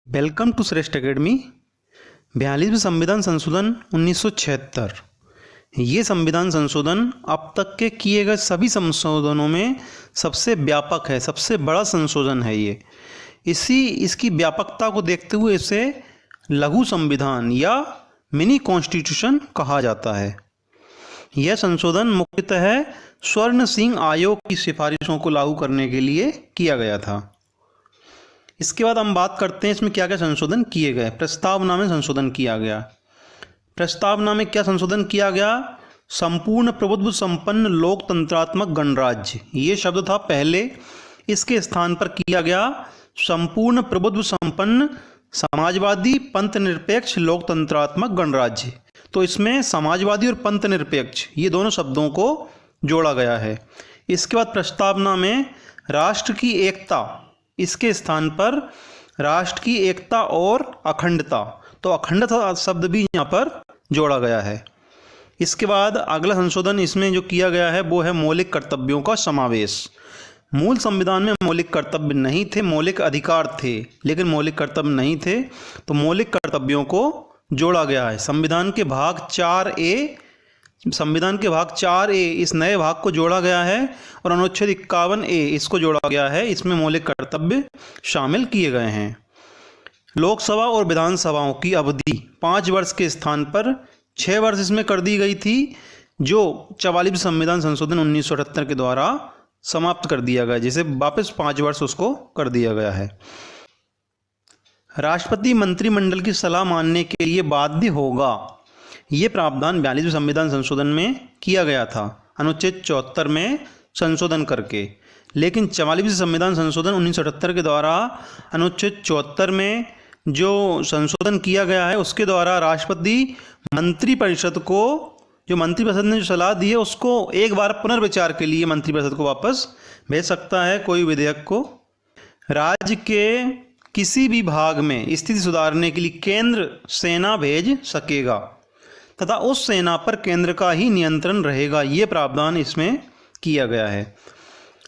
Welcome to श्रेष्ठ academy. 42वें संविधान संशोधन 1976। ये संविधान संशोधन अब तक के किए गए सभी संशोधनों में सबसे व्यापक है, सबसे बड़ा संशोधन है ये। इसकी व्यापकता को देखते हुए इसे लघु संविधान या मिनी कॉन्स्टिट्यूशन कहा जाता है। यह संशोधन मुख्यतः स्वर्ण सिंह आयोग की सिफारिशों को लागू करने के लिए किया गया था। इसके बाद हम बात करते हैं इसमें क्या क्या संशोधन किए गए। प्रस्तावना में संशोधन किया गया। प्रस्तावना में क्या संशोधन किया गया? संपूर्ण प्रभुत्व संपन्न लोकतंत्रात्मक गणराज्य, ये शब्द था पहले। इसके स्थान पर किया गया संपूर्ण प्रभुत्व संपन्न समाजवादी पंथ निरपेक्ष लोकतंत्रात्मक गणराज्य। तो इसमें समाजवादी और पंथ निरपेक्ष ये दोनों शब्दों को जोड़ा गया है। इसके बाद प्रस्तावना में राष्ट्र की एकता, इसके स्थान पर राष्ट्र की एकता और अखंडता, तो अखंडता शब्द भी यहाँ पर जोड़ा गया है। इसके बाद अगला संशोधन इसमें जो किया गया है वो है मौलिक कर्तव्यों का समावेश। मूल संविधान में मौलिक कर्तव्य नहीं थे, मौलिक अधिकार थे, लेकिन मौलिक कर्तव्य नहीं थे, तो मौलिक कर्तव्यों को जोड़ा गया है। संविधान के भाग 4A इस नए भाग को जोड़ा गया है और अनुच्छेद 51A इसको जोड़ा गया है। इसमें मौलिक कर्तव्य शामिल किए गए हैं। लोकसभा और विधानसभाओं की अवधि 5 वर्ष के स्थान पर 6 वर्ष इसमें कर दी गई थी, जो 44वें संविधान संशोधन 1978 के द्वारा समाप्त कर दिया गया, जिसे वापस 5 वर्ष उसको कर दिया गया है। राष्ट्रपति मंत्रिमंडल की सलाह मानने के लिए बाध्य होगा, ये प्रावधान 42वें संविधान संशोधन में किया गया था अनुच्छेद 74 में संशोधन करके। लेकिन 44वें संविधान संशोधन 1978 के द्वारा अनुच्छेद 74 में जो संशोधन किया गया है उसके द्वारा राष्ट्रपति मंत्रिपरिषद को, जो मंत्रिपरिषद ने जो सलाह दी है उसको एक बार पुनर्विचार के लिए मंत्रिपरिषद को वापस भेज सकता है कोई विधेयक को। राज्य के किसी भी भाग में स्थिति सुधारने के लिए केंद्र सेना भेज सकेगा तथा उस सेना पर केंद्र का ही नियंत्रण रहेगा, ये प्रावधान इसमें किया गया है।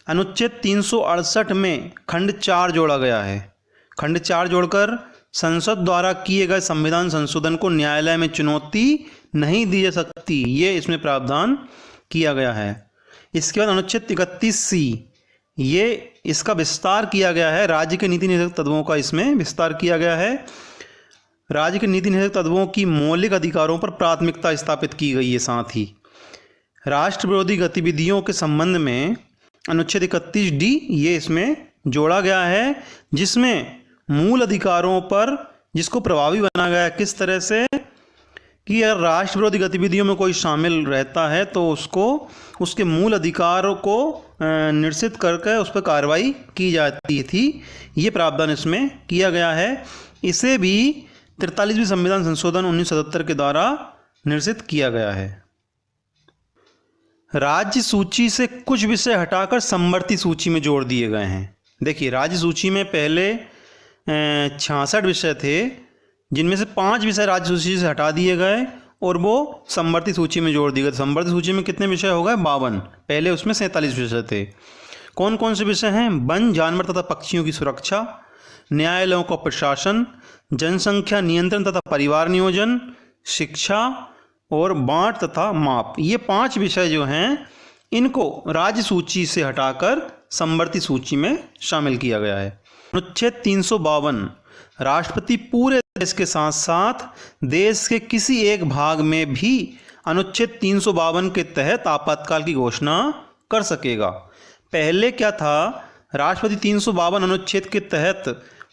अनुच्छेद 368 में खंड 4 जोड़ा गया है। खंड 4 जोड़कर संसद द्वारा किए गए संविधान संशोधन को न्यायालय में चुनौती नहीं दी जा सकती, ये इसमें प्रावधान किया गया है। इसके बाद अनुच्छेद 31C, ये इसका विस्तार किया गया है। राज्य के नीति निषेधक तत्वों का इसमें विस्तार किया गया है। राज्य के नीति निषेधक तत्वों की मौलिक अधिकारों पर प्राथमिकता स्थापित की गई है। साथ ही राष्ट्र विरोधी गतिविधियों के संबंध में अनुच्छेद 31D ये इसमें जोड़ा गया है, जिसमें मूल अधिकारों पर जिसको प्रभावी बनाया गया है। किस तरह से कि अगर राष्ट्र विरोधी गतिविधियों में कोई शामिल रहता है तो उसको उसके मूल अधिकारों को निश्चित करके उस पर कार्रवाई की जाती थी, ये प्रावधान इसमें किया गया है। इसे भी 43वें संविधान संशोधन 1977 के द्वारा निर्देशित किया गया है। राज्य सूची से कुछ विषय हटाकर समवर्ती सूची में जोड़ दिए गए हैं। देखिए, राज्य सूची में पहले 66 विषय थे, जिनमें से 5 विषय राज्य सूची से हटा दिए गए और वो समवर्ती सूची में जोड़ दिए गए। समवर्ती सूची में कितने विषय हो गए? 52। पहले उसमें 47 विषय थे। कौन कौन से विषय हैं? वन, जानवर तथा पक्षियों की सुरक्षा, न्यायालयों का प्रशासन, जनसंख्या नियंत्रण तथा परिवार नियोजन, शिक्षा और बांट तथा माप। ये 5 विषय जो हैं इनको राज्य सूची से हटाकर समवर्ती सूची में शामिल किया गया है। अनुच्छेद 352, राष्ट्रपति पूरे देश के साथ साथ देश के किसी एक भाग में भी अनुच्छेद 352 के तहत आपातकाल की घोषणा कर सकेगा। पहले क्या था? राष्ट्रपति 352 अनुच्छेद के तहत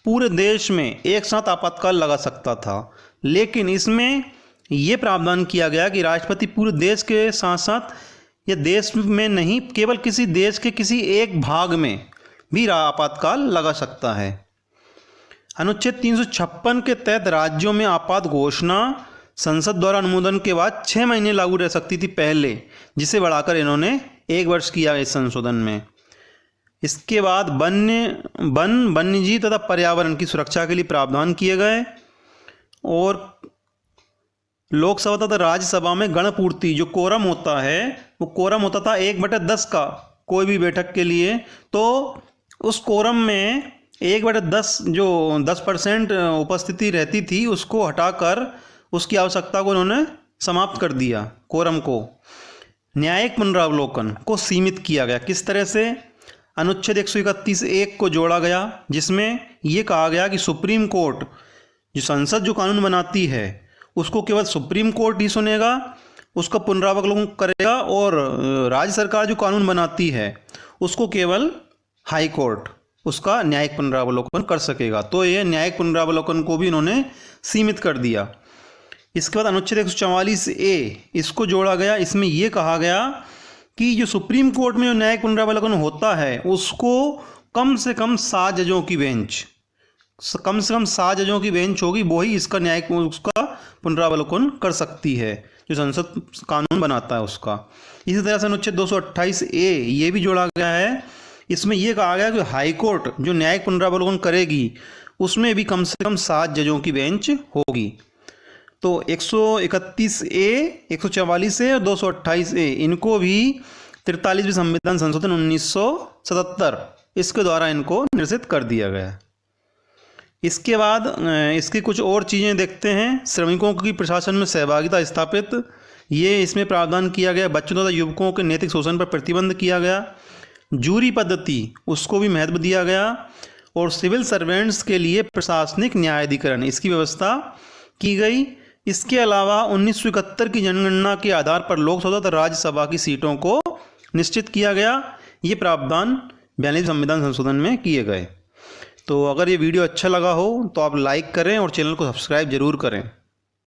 पूरे देश में एक साथ आपातकाल लगा सकता था, लेकिन इसमें यह प्रावधान किया गया कि राष्ट्रपति पूरे देश के साथ साथ या देश में नहीं, केवल किसी देश के किसी एक भाग में भी आपातकाल लगा सकता है। अनुच्छेद 356 के तहत राज्यों में आपात घोषणा संसद द्वारा अनुमोदन के बाद 6 महीने लागू रह सकती थी पहले, जिसे बढ़ाकर इन्होंने 1 वर्ष किया इस संशोधन में। इसके बाद वन्यजीव तथा पर्यावरण की सुरक्षा के लिए प्रावधान किए गए और लोकसभा तथा राज्यसभा में गणपूर्ति जो कोरम होता है वो कोरम होता था 1/10 का कोई भी बैठक के लिए, तो उस कोरम में 1/10 जो 10% उपस्थिति रहती थी उसको हटाकर उसकी आवश्यकता को उन्होंने समाप्त कर दिया, कोरम को। न्यायिक पुनरावलोकन को सीमित किया गया। किस तरह से? अनुच्छेद 131(1) को जोड़ा गया, जिसमें ये कहा गया कि सुप्रीम कोर्ट जो संसद जो कानून बनाती है उसको केवल सुप्रीम कोर्ट ही सुनेगा, उसका पुनरावलोकन करेगा, और राज्य सरकार जो कानून बनाती है उसको केवल हाई कोर्ट उसका न्यायिक पुनरावलोकन कर सकेगा। तो ये न्यायिक पुनरावलोकन को भी इन्होंने सीमित कर दिया। इसके बाद अनुच्छेद 144(a) इसको जोड़ा गया। इसमें यह कहा गया कि जो सुप्रीम कोर्ट में जो न्यायिक पुनरावलोकन होता है उसको कम से कम 7 जजों की बेंच, कम से कम 7 जजों की बेंच होगी, वो ही इसका न्यायिक उसका पुनरावलोकन कर सकती है जो संसद कानून बनाता है उसका। इसी तरह से अनुच्छेद 228(a) ये भी जोड़ा गया है। इसमें यह कहा गया कि हाई कोर्ट जो न्यायिक पुनरावलोकन करेगी उसमें भी कम से कम 7 जजों की बेंच होगी। तो 131(a), 144(a) और 228(a) इनको भी 43वें संविधान संशोधन 1977 इसके द्वारा इनको निर्देशित कर दिया गया। इसके बाद इसकी कुछ और चीज़ें देखते हैं। श्रमिकों की प्रशासन में सहभागिता स्थापित, ये इसमें प्रावधान किया गया। बच्चों तथा युवकों के नैतिक शोषण पर प्रतिबंध किया गया। जूरी पद्धति उसको भी महत्व दिया गया, और सिविल सर्वेंट्स के लिए प्रशासनिक न्यायाधिकरण इसकी व्यवस्था की गई। इसके अलावा 1971 की जनगणना के आधार पर लोकसभा तथा राज्यसभा की सीटों को निश्चित किया गया। ये प्रावधान 42वें संविधान संशोधन में किए गए। तो अगर ये वीडियो अच्छा लगा हो तो आप लाइक करें और चैनल को सब्सक्राइब जरूर करें।